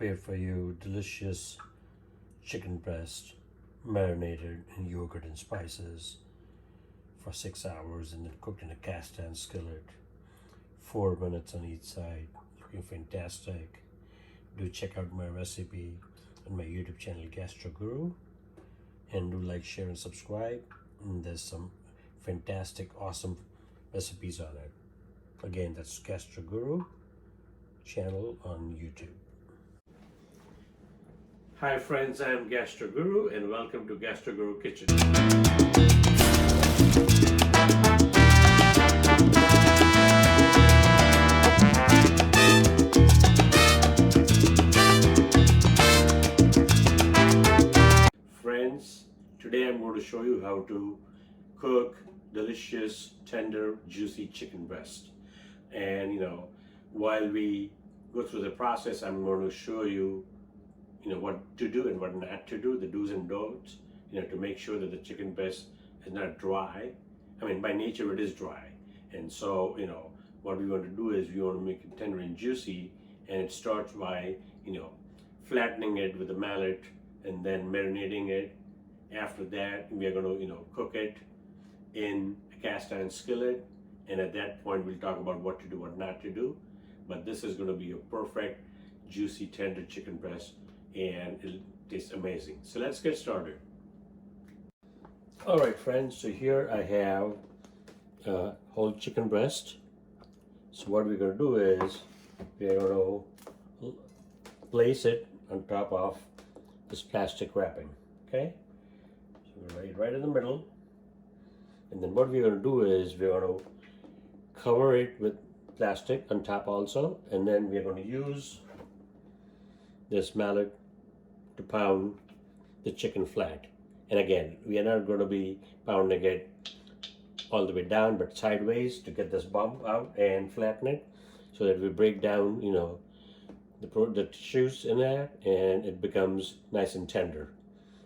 prepared for you delicious chicken breast marinated in yogurt and spices for 6 hours and then cooked in a cast iron skillet. 4 minutes on each side. Looking fantastic. Do check out my recipe on my YouTube channel Gastro Guru, and do like, share, and subscribe. And there's some fantastic, awesome recipes on it. Again, that's Gastro Guru channel on YouTube. Hi friends, I am Gastro Guru and welcome to Gastro Guru Kitchen. Friends, today I'm going to show you how to cook delicious, tender, juicy chicken breast. And while we go through the process, I'm going to show you what to do and what not to do, the do's and don'ts, to make sure that the chicken breast is not dry. I mean, by nature it is dry. And so, what we want to do is we want to make it tender and juicy, and it starts by, flattening it with a mallet and then marinating it. After that, we are going to, cook it in a cast iron skillet. And at that point, we'll talk about what to do, what not to do. But this is going to be a perfect, juicy, tender chicken breast, and it tastes amazing. So let's get started. All right, friends, so here I have whole chicken breast. So what we're going to do is we're going to place it on top of this plastic wrapping, okay? So we're lay it right in the middle. And then what we're going to do is we're going to cover it with plastic on top also, and then we're going to use this mallet to pound the chicken flat. And again, we are not going to be pounding it all the way down, but sideways to get this bump out and flatten it, so that we break down, the tissues in there, and it becomes nice and tender.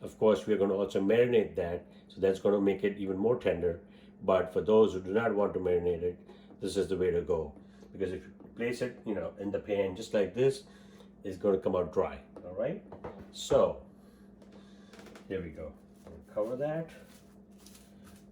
Of course, we're going to also marinate that, so that's going to make it even more tender. But for those who do not want to marinate it, this is the way to go. Because if you place it, in the pan just like this, it's going to come out dry. All right. So here we go. I'll cover that,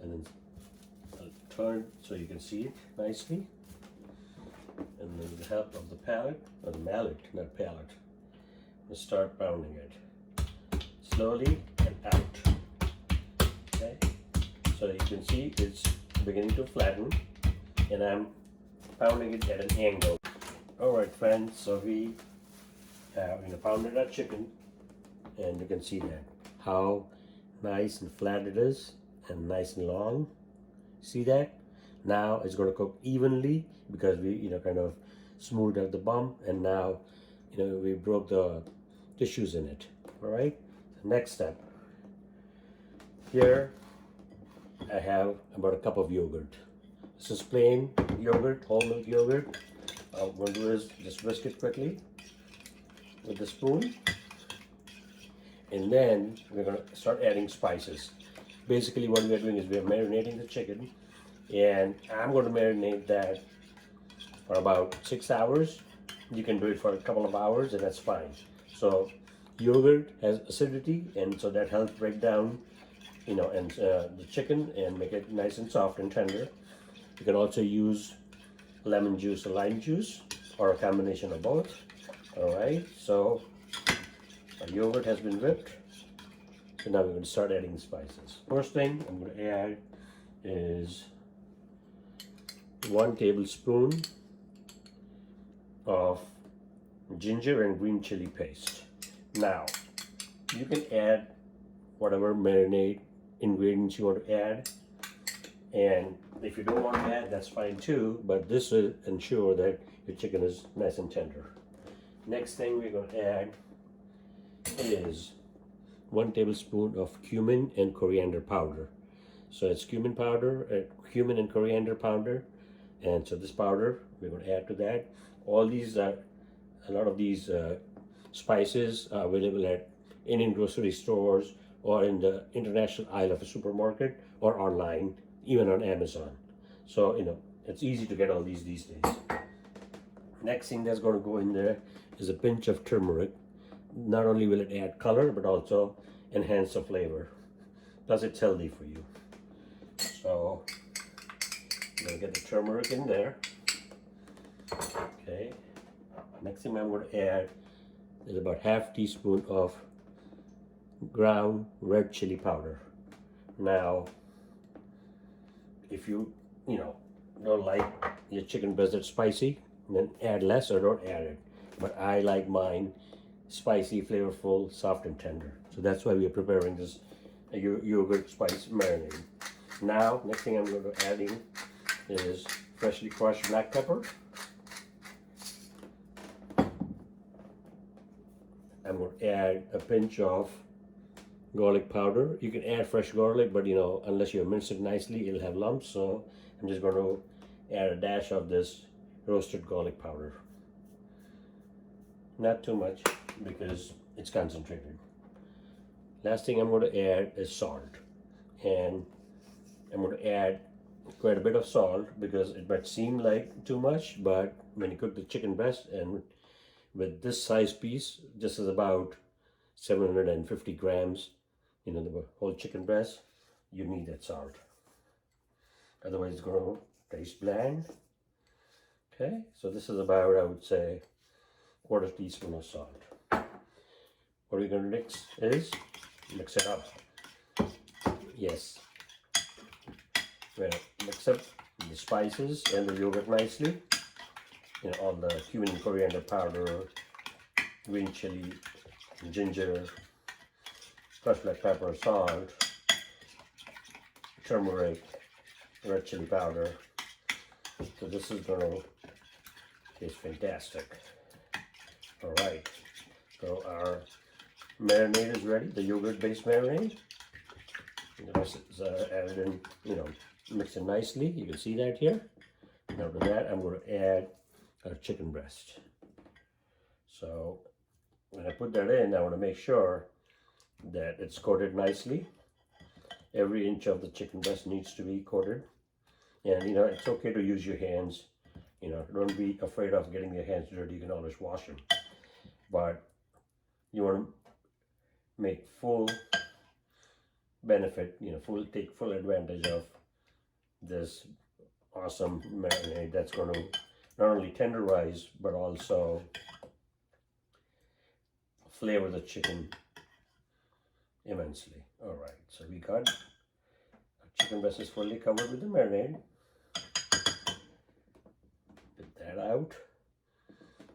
and then I'll turn so you can see it nicely. And then with the help of the palette, or the mallet, not palette, we'll start pounding it slowly and out. Okay. So you can see it's beginning to flatten, and I'm pounding it at an angle. All right, friends. So we have pounded our chicken, and you can see that how nice and flat it is, and nice and long. See that? Now it's going to cook evenly because we kind of smoothed out the bump, and now we broke the tissues in it. All right. The next step. Here I have about a cup of yogurt. This is plain yogurt, whole milk yogurt. What I'm going to do is just whisk it quickly with the spoon, and then we're going to start adding spices. Basically what we are doing is we are marinating the chicken, and I'm going to marinate that for about 6 hours. You can do it for a couple of hours, and that's fine. So yogurt has acidity, and so that helps break down the chicken and make it nice and soft and tender. You can also use lemon juice or lime juice, or a combination of both. All right, so our yogurt has been whipped. So now we're going to start adding the spices. First thing I'm going to add is 1 tablespoon of ginger and green chili paste. Now, you can add whatever marinade ingredients you want to add, and if you don't want to add, that's fine too, but this will ensure that your chicken is nice and tender. Next thing we're going to add is 1 tablespoon of cumin and coriander powder. So it's cumin and coriander powder, and so this powder we're going to add to that. All these a lot of these spices are available at Indian grocery stores, or in the international aisle of a supermarket, or online, even on Amazon. So it's easy to get all these days. Next thing that's going to go in there is a pinch of turmeric. not only will it add color, but also enhance the flavor. Plus it's healthy for you. So I'm gonna get the turmeric in there. Okay. Next thing I'm going to add is about half teaspoon of ground red chili powder. Now, if you don't like your chicken breast that's spicy, then add less or don't add it. But I like mine spicy, flavorful, soft and tender. So that's why we are preparing this yogurt spice marinade. Now, next thing I'm going to add in is freshly crushed black pepper. I'm going to add a pinch of garlic powder. You can add fresh garlic, but unless you mince it nicely, it'll have lumps. So I'm just going to add a dash of this roasted garlic powder. Not too much because it's concentrated. Last thing I'm going to add is salt. And I'm going to add quite a bit of salt because it might seem like too much, but when you cook the chicken breast, and with this size piece, this is about 750 grams, the whole chicken breast, you need that salt. Otherwise it's going to taste bland. Okay, so this is about, I would say, quarter teaspoon of salt. What we're going to mix is, mix it up. Yes. We're going to mix up the spices and the yogurt nicely. All the cumin and coriander powder, green chili, ginger, crushed black pepper, salt, turmeric, red chili powder. So this is going to taste fantastic. All right, so our marinade is ready, the yogurt-based marinade. The rest is added in, mixed in nicely. You can see that here. Now to that, I'm going to add our chicken breast. So when I put that in, I want to make sure that it's coated nicely. Every inch of the chicken breast needs to be coated. And it's okay to use your hands. Don't be afraid of getting your hands dirty. You can always wash them. But you want to make full benefit, take full advantage of this awesome marinade that's going to not only tenderize, but also flavor the chicken immensely. All right, so we got our chicken breast is fully covered with the marinade. Get that out.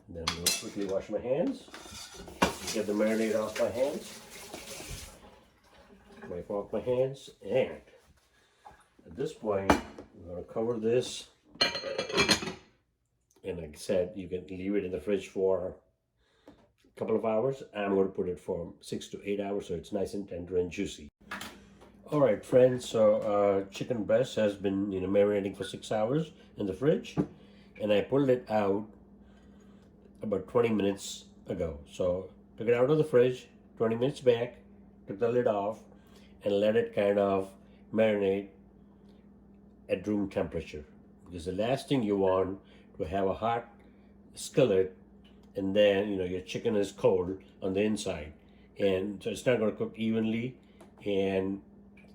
And then I'm going to quickly wash my hands. Get the marinade off my hands. Wipe off my hands. And at this point, I'm going to cover this. And like I said, you can leave it in the fridge for a couple of hours. I'm going to put it for 6 to 8 hours so it's nice and tender and juicy. All right, friends, so chicken breast has been marinating for 6 hours in the fridge, and I pulled it out about 20 minutes ago. So took it out of the fridge, 20 minutes back, took the lid off, and let it kind of marinate at room temperature. Because the last thing you want to have a hot skillet and then your chicken is cold on the inside, and so it's not going to cook evenly, and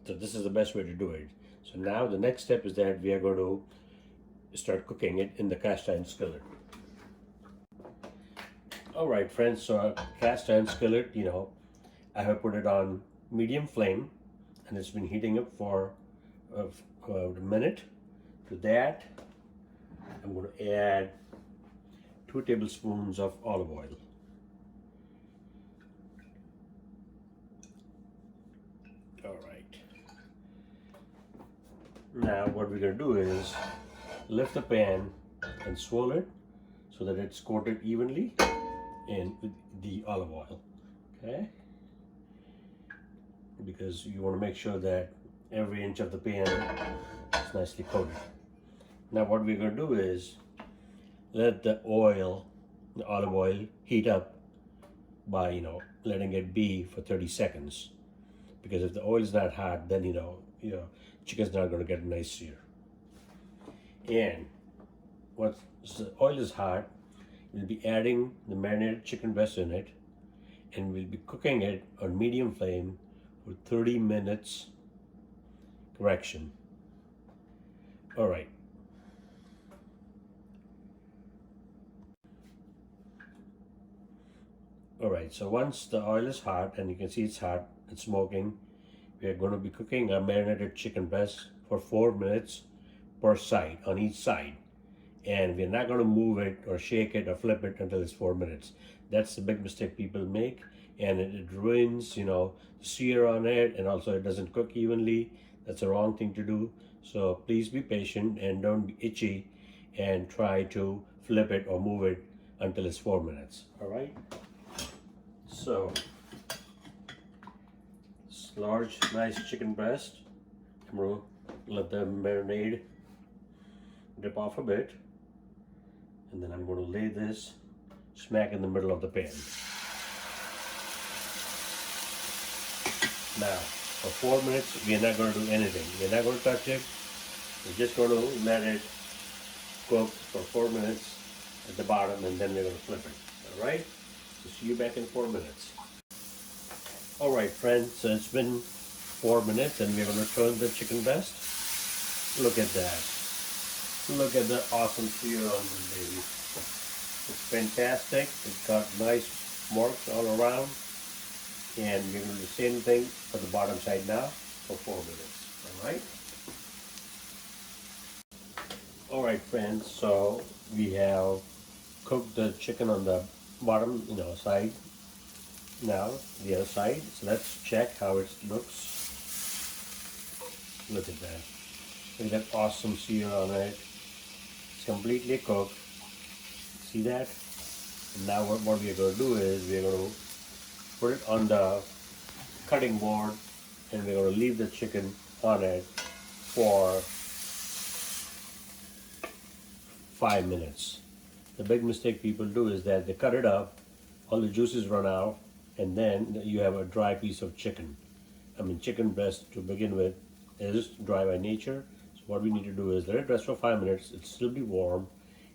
so this is the best way to do it. So now the next step is that we are going to start cooking it in the cast iron skillet. All right, friends, so our cast iron skillet, I have put it on medium flame, and it's been heating up for a minute. To that, I'm going to add 2 tablespoons of olive oil. All right. Now what we're going to do is lift the pan and swirl it so that it's coated evenly in the olive oil. Okay? Because you want to make sure that every inch of the pan is nicely coated. Now what we're going to do is let the olive oil heat up by letting it be for 30 seconds. Because if the oil is not hot, then chicken's not going to get nice sear. And once the oil is hot, we'll be adding the marinated chicken breast in it, and we'll be cooking it on medium flame for 30 minutes. Correction. All right. All right, so once the oil is hot, and you can see it's hot, it's smoking, we are going to be cooking our marinated chicken breast for 4 minutes per side, on each side. And we're not going to move it or shake it or flip it until it's 4 minutes. That's the big mistake people make, and it ruins, the sear on it, and also it doesn't cook evenly. That's the wrong thing to do. So please be patient and don't be itchy and try to flip it or move it until it's 4 minutes. All right. So, this large, nice chicken breast. I'm going to let the marinade dip off a bit, and then I'm going to lay this smack in the middle of the pan. Now, for 4 minutes, we're not going to do anything. We're not going to touch it. We're just going to let it cook for 4 minutes at the bottom, and then we're going to flip it. All right? So see you back in 4 minutes. All right, friends, so it's been 4 minutes, and we're going to turn the chicken breast. Look at that. Look at the awesome sear on this baby. It's fantastic. It's got nice marks all around. And we're going to do the same thing for the bottom side now for 4 minutes. All right? All right, friends, so we have cooked the chicken on the bottom, side. Now the other side. So let's check how it looks. Look at that. Look at that awesome sear on it. It's completely cooked. See that? And now what we're going to do is we're going to put it on the cutting board, and we're going to leave the chicken on it for 5 minutes. The big mistake people do is that they cut it up, all the juices run out, and then you have a dry piece of chicken. Chicken breast to begin with is dry by nature. So what we need to do is let it rest for 5 minutes, it'll still be warm,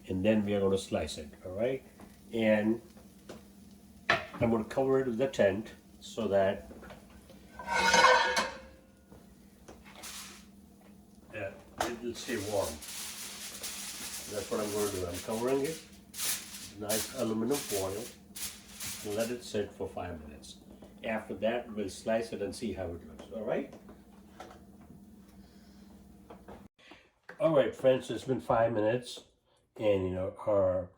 and then we are going to slice it, all right? And I'm going to cover it with a tent so that it'll stay warm. That's what I'm going to do. I'm covering it with nice aluminum foil and let it sit for 5 minutes. After that, we'll slice it and see how it looks. All right? All right, friends, it's been 5 minutes, and our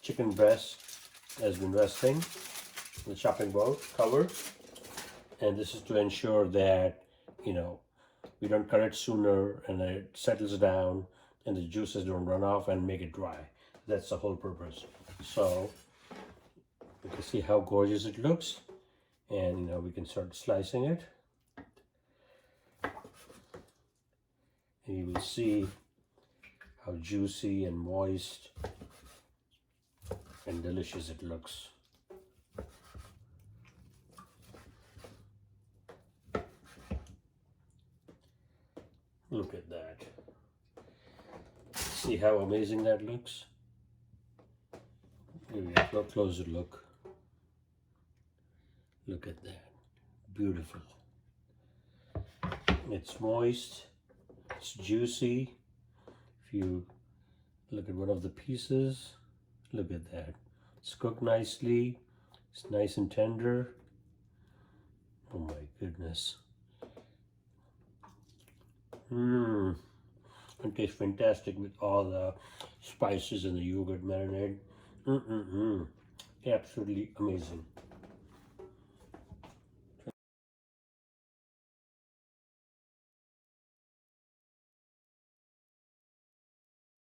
chicken breast has been resting. The chopping board covered, and this is to ensure that we don't cut it sooner and it settles down and the juices don't run off and make it dry. That's the whole purpose. So you can see how gorgeous it looks, and we can start slicing it, and you will see how juicy and moist and delicious it looks. Look at that. See how amazing that looks? Give you a closer look. Look at that. Beautiful. It's moist. It's juicy. If you look at one of the pieces, look at that. It's cooked nicely. It's nice and tender. Oh my goodness. It tastes fantastic with all the spices and the yogurt marinade. Absolutely amazing.